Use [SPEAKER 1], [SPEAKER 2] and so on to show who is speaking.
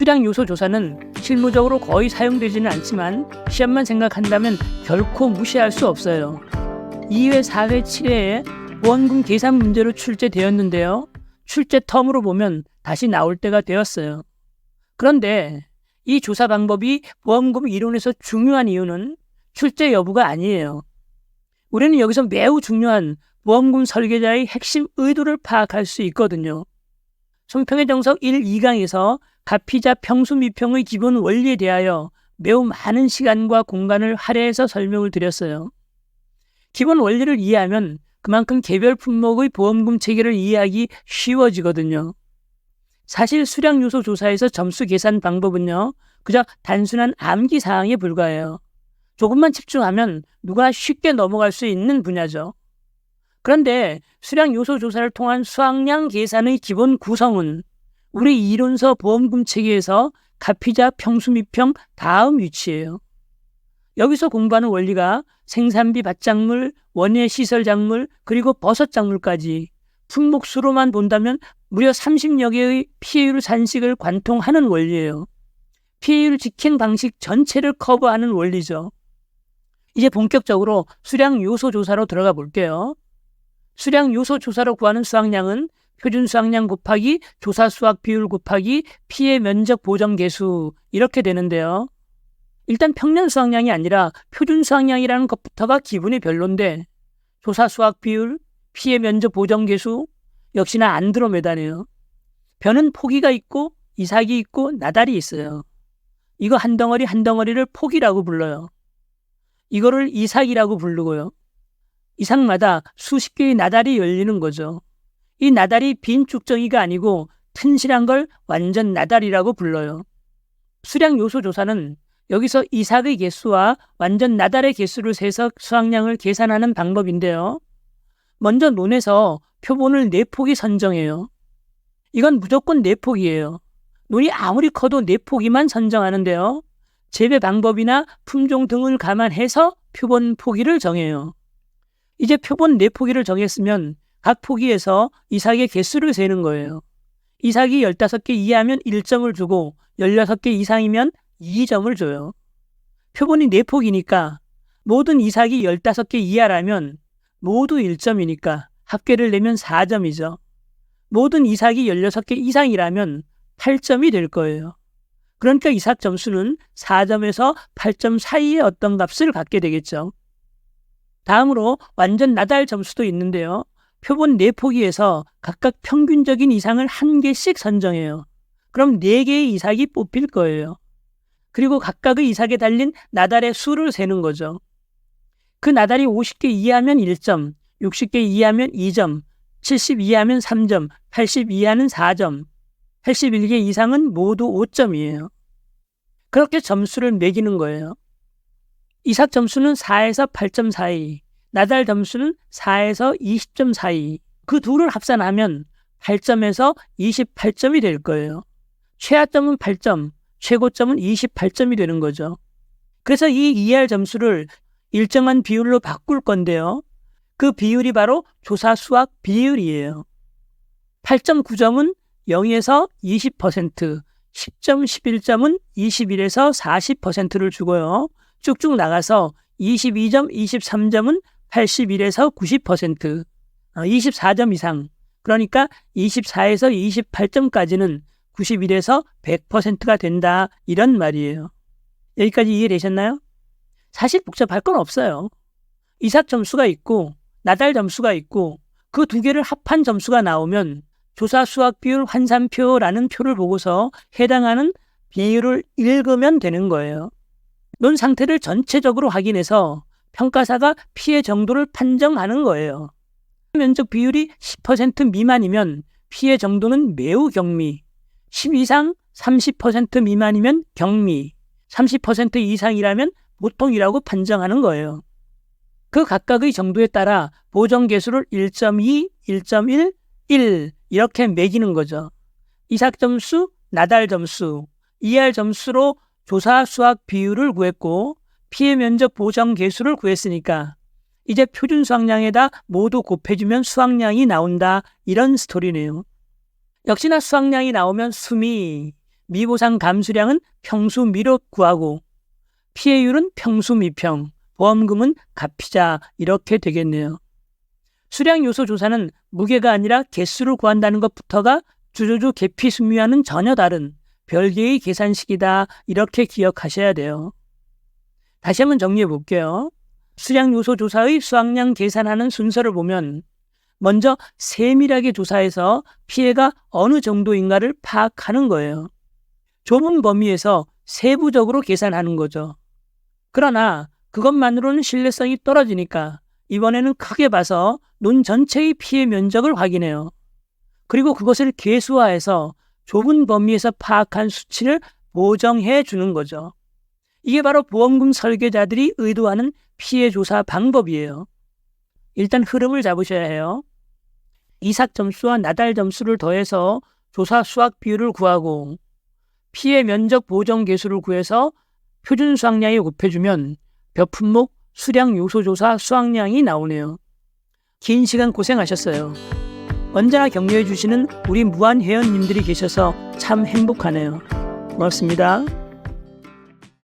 [SPEAKER 1] 수량 요소 조사는 실무적으로 거의 사용되지는 않지만 시험만 생각한다면 결코 무시할 수 없어요. 2회, 4회, 7회에 보험금 계산 문제로 출제되었는데요. 출제 텀으로 보면 다시 나올 때가 되었어요. 그런데 이 조사 방법이 보험금 이론에서 중요한 이유는 출제 여부가 아니에요. 우리는 여기서 매우 중요한 보험금 설계자의 핵심 의도를 파악할 수 있거든요. 손평의 정석 1, 2강에서 가피자 평수 미평의 기본 원리에 대하여 매우 많은 시간과 공간을 할애해서 설명을 드렸어요. 기본 원리를 이해하면 그만큼 개별 품목의 보험금 체계를 이해하기 쉬워지거든요. 사실 수량 요소 조사에서 점수 계산 방법은요, 그저 단순한 암기 사항에 불과해요. 조금만 집중하면 누구나 쉽게 넘어갈 수 있는 분야죠. 그런데 수량 요소 조사를 통한 수확량 계산의 기본 구성은 우리 이론서 보험금 체계에서 가피자 평수 미평 다음 위치예요. 여기서 공부하는 원리가 생산비 밭작물, 원예 시설 작물, 그리고 버섯 작물까지 품목수로만 본다면 무려 30여 개의 피해율 산식을 관통하는 원리예요. 피해율 직행 방식 전체를 커버하는 원리죠. 이제 본격적으로 수량 요소 조사로 들어가 볼게요. 수량 요소 조사로 구하는 수확량은 표준 수확량 곱하기 조사 수확 비율 곱하기 피해 면적 보정 개수 이렇게 되는데요. 일단 평년 수확량이 아니라 표준 수확량이라는 것부터가 기분이 별론데 조사 수확 비율, 피해 면적 보정 개수 역시나 안드로메다네요. 벼는 포기가 있고 이삭이 있고 나달이 있어요. 이거 한 덩어리 한 덩어리를 포기라고 불러요. 이거를 이삭이라고 부르고요. 이삭마다 수십 개의 나달이 열리는 거죠. 이 나달이 빈 쭉정이가 아니고 튼실한 걸 완전 나달이라고 불러요. 수량 요소 조사는 여기서 이삭의 개수와 완전 나달의 개수를 세서 수확량을 계산하는 방법인데요. 먼저 논에서 표본을 4포기 선정해요. 이건 무조건 4포기예요. 논이 아무리 커도 4포기만 선정하는데요. 재배 방법이나 품종 등을 감안해서 표본 포기를 정해요. 이제 표본 4포기를 정했으면 각 포기에서 이삭의 개수를 세는 거예요. 이삭이 15개 이하면 1점을 주고 16개 이상이면 2점을 줘요. 표본이 4포기니까 모든 이삭이 15개 이하라면 모두 1점이니까 합계를 내면 4점이죠. 모든 이삭이 16개 이상이라면 8점이 될 거예요. 그러니까 이삭 점수는 4점에서 8점 사이의 어떤 값을 갖게 되겠죠. 다음으로 완전 나달 점수도 있는데요. 표본 4포기에서 각각 평균적인 이상을 1개씩 선정해요. 그럼 4개의 이삭이 뽑힐 거예요. 그리고 각각의 이삭에 달린 나달의 수를 세는 거죠. 그 나달이 50개 이하면 1점, 60개 이하면 2점, 70 이하면 3점, 80 이하는 4점, 81개 이상은 모두 5점이에요. 그렇게 점수를 매기는 거예요. 이삭 점수는 4에서 8점 사이, 나달 점수는 4에서 20점 사이, 그 둘을 합산하면 8점에서 28점이 될 거예요. 최하점은 8점, 최고점은 28점이 되는 거죠. 그래서 이 ER 점수를 일정한 비율로 바꿀 건데요. 그 비율이 바로 조사 수확 비율이에요. 8.9점은 0에서 20%, 10점, 11점은 21에서 40%를 주고요. 쭉쭉 나가서 22점, 23점은 81에서 90%, 24점 이상, 그러니까 24에서 28점까지는 91에서 100%가 된다, 이런 말이에요. 여기까지 이해되셨나요? 사실 복잡할 건 없어요. 이삭 점수가 있고 나달 점수가 있고 그 두 개를 합한 점수가 나오면 조사 수확 비율 환산표라는 표를 보고서 해당하는 비율을 읽으면 되는 거예요. 논 상태를 전체적으로 확인해서 평가사가 피해 정도를 판정하는 거예요. 면적 비율이 10% 미만이면 피해 정도는 매우 경미, 10 이상 30% 미만이면 경미, 30% 이상이라면 보통이라고 판정하는 거예요. 그 각각의 정도에 따라 보정 개수를 1.2, 1.1, 1 이렇게 매기는 거죠. 이삭 점수, 나달 점수, ER 점수로 조사 수확 비율을 구했고 피해 면적 보정 개수를 구했으니까 이제 표준 수확량에다 모두 곱해주면 수확량이 나온다, 이런 스토리네요. 역시나 수확량이 나오면 수미, 미보상 감수량은 평수 미로 구하고 피해율은 평수 미평, 보험금은 값피자 이렇게 되겠네요. 수량 요소 조사는 무게가 아니라 개수를 구한다는 것부터가 주조주 계피 승류와는 전혀 다른 별개의 계산식이다 이렇게 기억하셔야 돼요. 다시 한번 정리해 볼게요. 수량 요소 조사의 수확량 계산하는 순서를 보면 먼저 세밀하게 조사해서 피해가 어느 정도인가를 파악하는 거예요. 좁은 범위에서 세부적으로 계산하는 거죠. 그러나 그것만으로는 신뢰성이 떨어지니까 이번에는 크게 봐서 논 전체의 피해 면적을 확인해요. 그리고 그것을 계수화해서 좁은 범위에서 파악한 수치를 보정해 주는 거죠. 이게 바로 보험금 설계자들이 의도하는 피해 조사 방법이에요. 일단 흐름을 잡으셔야 해요. 이삭 점수와 나달 점수를 더해서 조사 수확 비율을 구하고 피해 면적 보정 계수를 구해서 표준 수확량에 곱해주면 몇 품목 수량 요소 조사 수확량이 나오네요. 긴 시간 고생하셨어요. 언제나 격려해 주시는 우리 무한 회원님들이 계셔서 참 행복하네요. 고맙습니다.